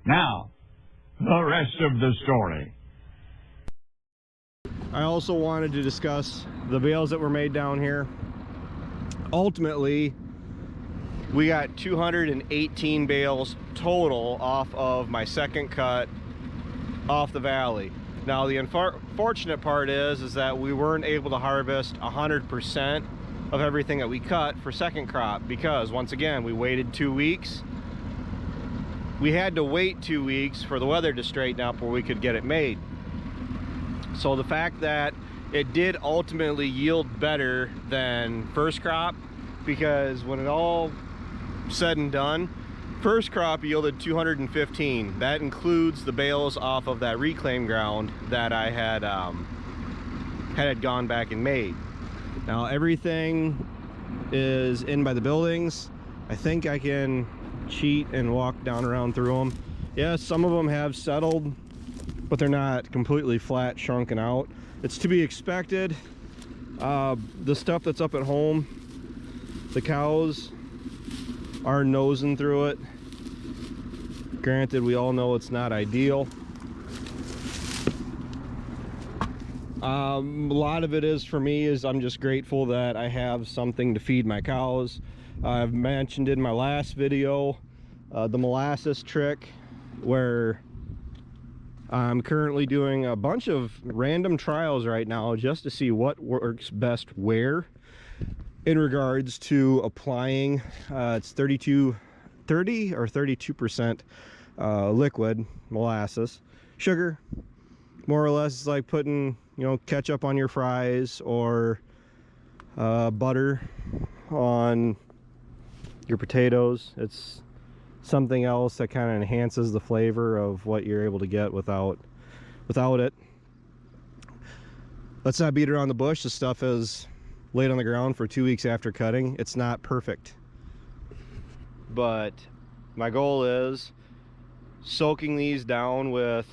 Now, the rest of the story. I also wanted to discuss the bales that were made down here. Ultimately, we got 218 bales total off of my second cut off the valley. Now, the unfortunate part is that we weren't able to harvest 100% of everything that we cut for second crop because, once again, we waited 2 weeks. We had to wait 2 weeks for the weather to straighten up where we could get it made. So the fact that it did ultimately yield better than first crop, because when it all said and done, first crop yielded 215. That includes the bales off of that reclaim ground that I had gone back and made. Now everything is in by the buildings. I think I can cheat and walk down around through them. Yeah, some of them have settled, but they're not completely flat, shrunken out. It's to be expected. The stuff that's up at home, the cows are nosing through it. Granted, we all know it's not ideal. A lot of it is, for me, is I'm just grateful that I have something to feed my cows. I've mentioned in my last video the molasses trick, where I'm currently doing a bunch of random trials right now just to see what works best where in regards to applying. It's 30 or 32% liquid molasses. Sugar, more or less, is like putting, you know, ketchup on your fries, or butter on your potatoes. It's something else that kind of enhances the flavor of what you're able to get without it. Let's not beat around the bush. The stuff is laid on the ground for 2 weeks after cutting. It's not perfect, but my goal is soaking these down with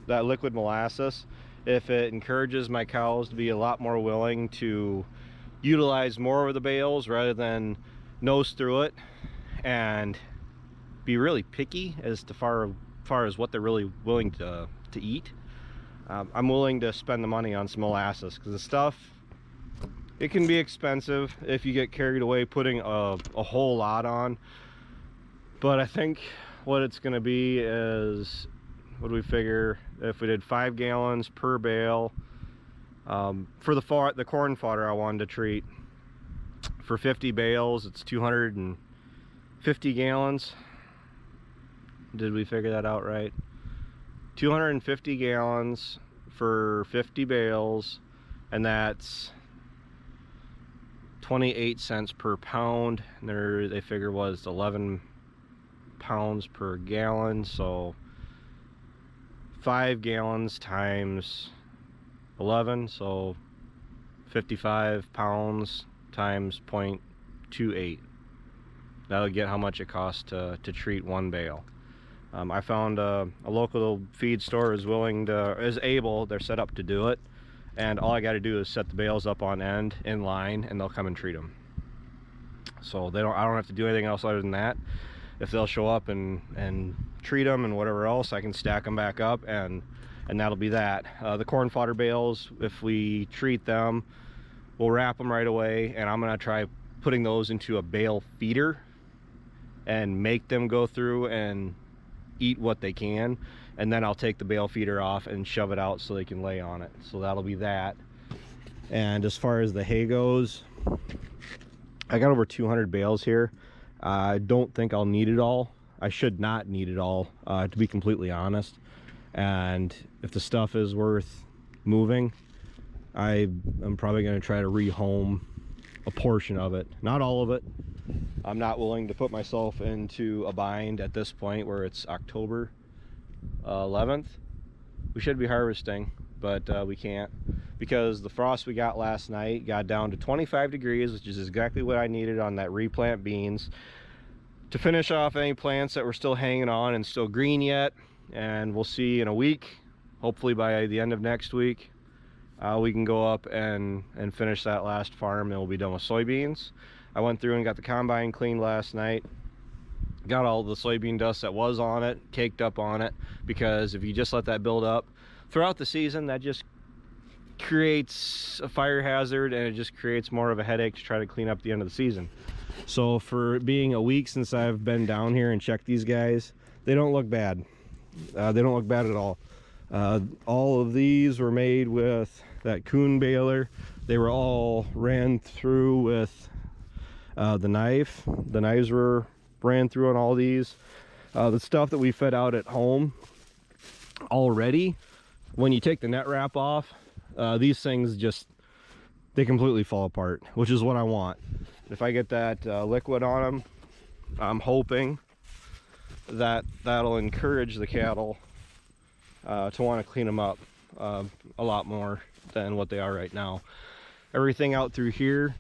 that liquid molasses. If it encourages my cows to be a lot more willing to utilize more of the bales rather than nose through it and be really picky as to far as what they're really willing to eat, I'm willing to spend the money on some molasses, because the stuff, it can be expensive if you get carried away putting a whole lot on. But I think what it's going to be is, what do we figure, if we did 5 gallons per bale for the corn fodder I wanted to treat for 50 bales, it's 250 gallons. Did we figure that out right? 250 gallons for 50 bales, and that's 28 cents per pound. And they figure was 11 pounds per gallon, so 5 gallons times 11, so 55 pounds times 0.28. That'll get how much it costs to treat one bale. I found a local feed store is able, they're set up to do it, and all I got to do is set the bales up on end in line, and they'll come and treat them. So I don't have to do anything else other than that. If they'll show up and treat them and whatever else, I can stack them back up, and that'll be that. The corn fodder bales, if we treat them, we'll wrap them right away, and I'm gonna try putting those into a bale feeder and make them go through and eat what they can, and then I'll take the bale feeder off and shove it out so they can lay on it. So that'll be that. And as far as the hay goes, I got over 200 bales here. I don't think I'll need it all. I should not need it all, to be completely honest. And if the stuff is worth moving, I'm probably going to try to rehome a portion of it, not all of it. I'm not willing to put myself into a bind at this point where it's October 11th. We should be harvesting, but we can't, because the frost we got last night got down to 25 degrees, which is exactly what I needed on that replant beans to finish off any plants that were still hanging on and still green yet. And we'll see in a week, hopefully by the end of next week, we can go up and finish that last farm, and we'll be done with soybeans. I went through and got the combine cleaned last night, got all the soybean dust that was on it caked up on it, because if you just let that build up throughout the season, that just creates a fire hazard, and it just creates more of a headache to try to clean up the end of the season. So for it being a week since I've been down here and checked these guys, they don't look bad. They don't look bad at all. All of these were made with that Kuhn baler. They were all ran through with the knife. The knives were ran through on all these. The stuff that we fed out at home already, when you take the net wrap off, these things just, they completely fall apart, which is what I want. If I get that liquid on them, I'm hoping that that'll encourage the cattle to want to clean them up a lot more than what they are right now. Everything out through here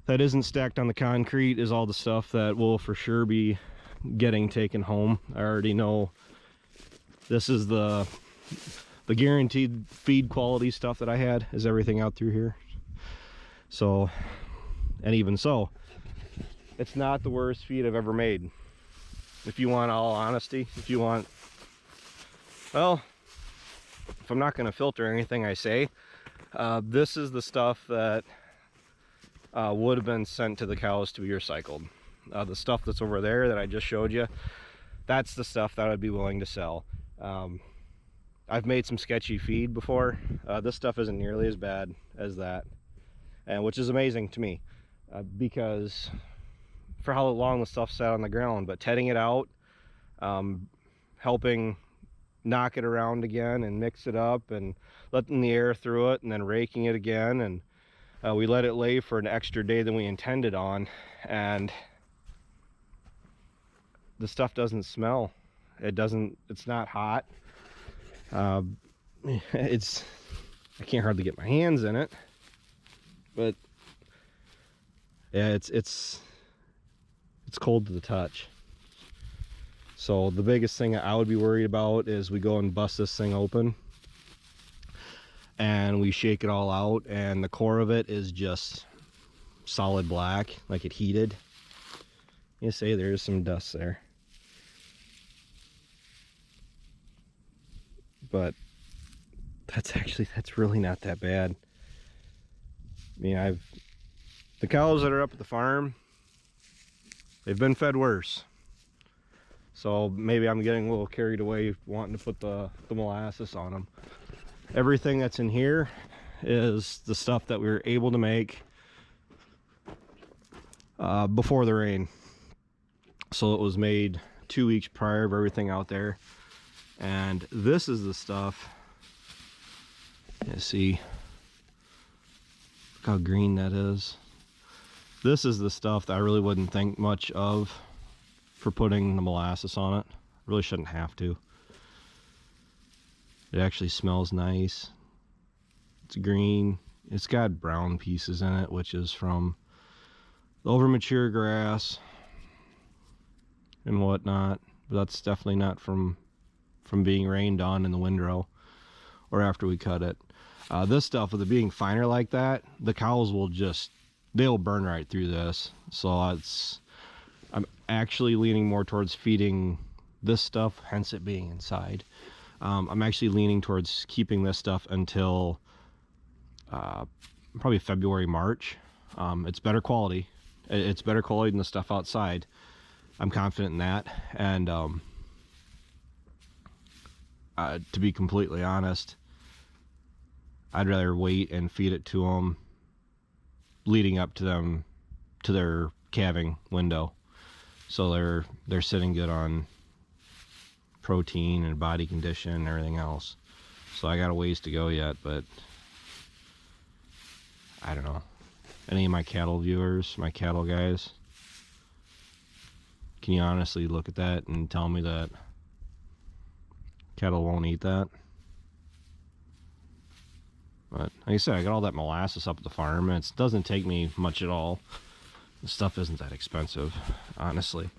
that isn't stacked on the concrete is all the stuff that will for sure be getting taken home. I already know this is the guaranteed feed quality stuff that I had, is everything out through here. So, and even so, it's not the worst feed I've ever made. If you want all honesty, if you want, well, if I'm not going to filter anything I say, this is the stuff that would have been sent to the cows to be recycled. The stuff that's over there that I just showed you, that's the stuff that I'd be willing to sell. I've made some sketchy feed before. This stuff isn't nearly as bad as that, and which is amazing to me, because for how long the stuff sat on the ground. But tedding it out, helping knock it around again and mix it up and letting the air through it and then raking it again, and we let it lay for an extra day than we intended on, and the stuff doesn't smell. It's not hot. I can't hardly get my hands in it, but yeah, it's cold to the touch. So the biggest thing I would be worried about is we go and bust this thing open and we shake it all out, and the core of it is just solid black, like it heated. You say there's some dust there, but that's really not that bad. I mean, the cows that are up at the farm, they've been fed worse. So maybe I'm getting a little carried away wanting to put the molasses on them. Everything that's in here is the stuff that we were able to make before the rain. So it was made 2 weeks prior of everything out there. And this is the stuff, you see, look how green that is. This is the stuff that I really wouldn't think much of for putting the molasses on it. Really shouldn't have to. It actually smells nice. It's green. It's got brown pieces in it, which is from the overmature grass and whatnot. But that's definitely not from being rained on in the windrow or after we cut it. This stuff, with it being finer like that, the cows will they'll burn right through this. So I'm actually leaning more towards feeding this stuff, hence it being inside. I'm actually leaning towards keeping this stuff until probably February, March. It's better quality. It's better quality than the stuff outside. I'm confident in that. And to be completely honest, I'd rather wait and feed it to them leading up to their calving window, so they're sitting good on protein and body condition and everything else. So I got a ways to go yet, but I don't know. Any of my cattle viewers, my cattle guys, can you honestly look at that and tell me that cattle won't eat that? But like I said, I got all that molasses up at the farm, and it doesn't take me much at all. The stuff isn't that expensive, honestly,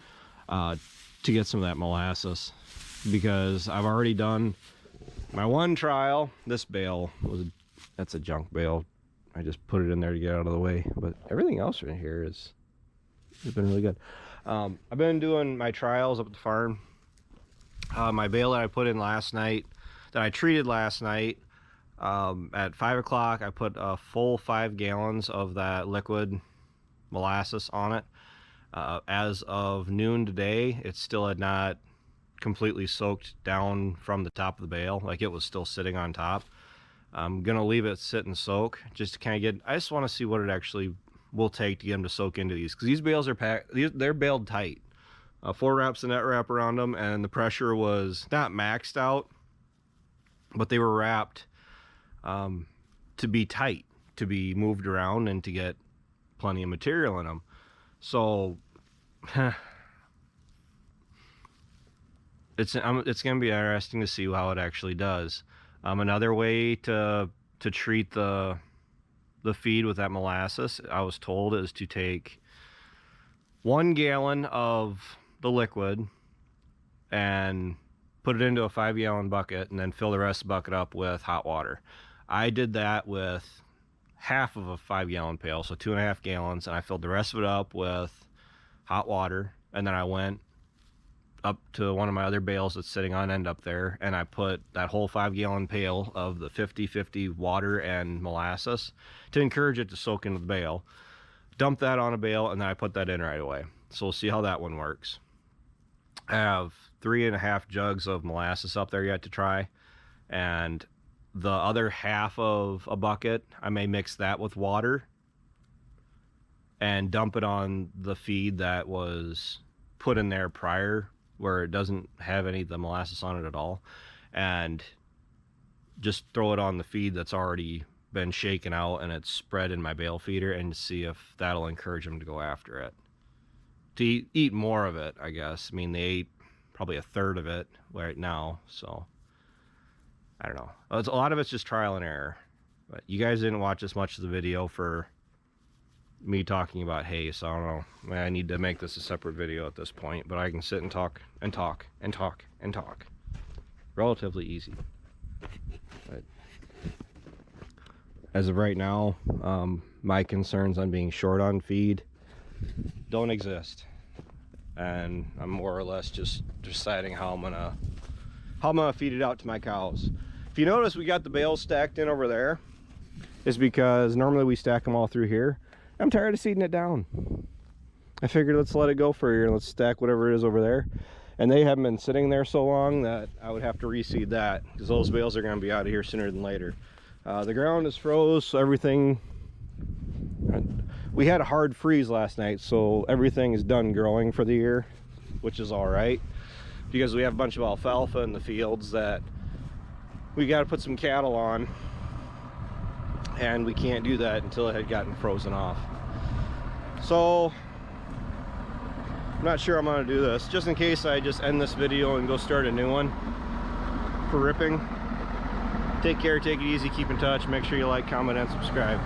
to get some of that molasses, because I've already done my one trial. This bale that's a junk bale. I just put it in there to get out of the way, but everything else in here has been really good. I've been doing my trials up at the farm. My bale that I put in last night, that I treated last night, at 5 o'clock, I put a full 5 gallons of that liquid molasses on it. As of noon today, it still had not completely soaked down from the top of the bale. Like, it was still sitting on top. I'm gonna leave it sit and soak just to kind of get, I just want to see what it actually will take to get them to soak into these, because these bales are packed, they're baled tight. 4 wraps of net wrap around them, and the pressure was not maxed out, but they were wrapped to be tight, to be moved around and to get plenty of material in them. So it's going to be interesting to see how it actually does. Another way to treat the feed with that molasses, I was told, is to take 1 gallon of the liquid and put it into a 5-gallon bucket, and then fill the rest of the bucket up with hot water. I did that with half of a 5-gallon pail, so 2.5 gallons, and I filled the rest of it up with hot water, and then I went up to one of my other bales that's sitting on end up there, and I put that whole 5-gallon pail of the 50-50 water and molasses to encourage it to soak into the bale. Dump that on a bale, and then I put that in right away. So we'll see how that one works. I have 3.5 jugs of molasses up there yet to try, and the other half of a bucket, I may mix that with water and dump it on the feed that was put in there prior, where it doesn't have any of the molasses on it at all, and just throw it on the feed that's already been shaken out and it's spread in my bale feeder, and see if that'll encourage them to go after it, to eat more of it, I guess. I mean, they ate probably 1/3 of it right now, so I don't know. A lot of it's just trial and error, but you guys didn't watch as much of the video for me talking about hay, so I don't know. I need to make this a separate video at this point, but I can sit and talk and talk and talk and talk. Relatively easy. But as of right now, my concerns on being short on feed don't exist, and I'm more or less just deciding how I'm gonna feed it out to my cows. If you notice, we got the bales stacked in over there, is because normally we stack them all through here. I'm tired of seeding it down. I figured let's let it go for a year and let's stack whatever it is over there. And they haven't been sitting there so long that I would have to reseed that, because those bales are going to be out of here sooner than later. The ground is froze, so everything, we had a hard freeze last night, so everything is done growing for the year, which is all right, because we have a bunch of alfalfa in the fields that we got to put some cattle on, and we can't do that until it had gotten frozen off. So I'm not sure I'm going to do this, just in case I just end this video and go start a new one for ripping. Take care, take it easy, keep in touch, make sure you like, comment, and subscribe.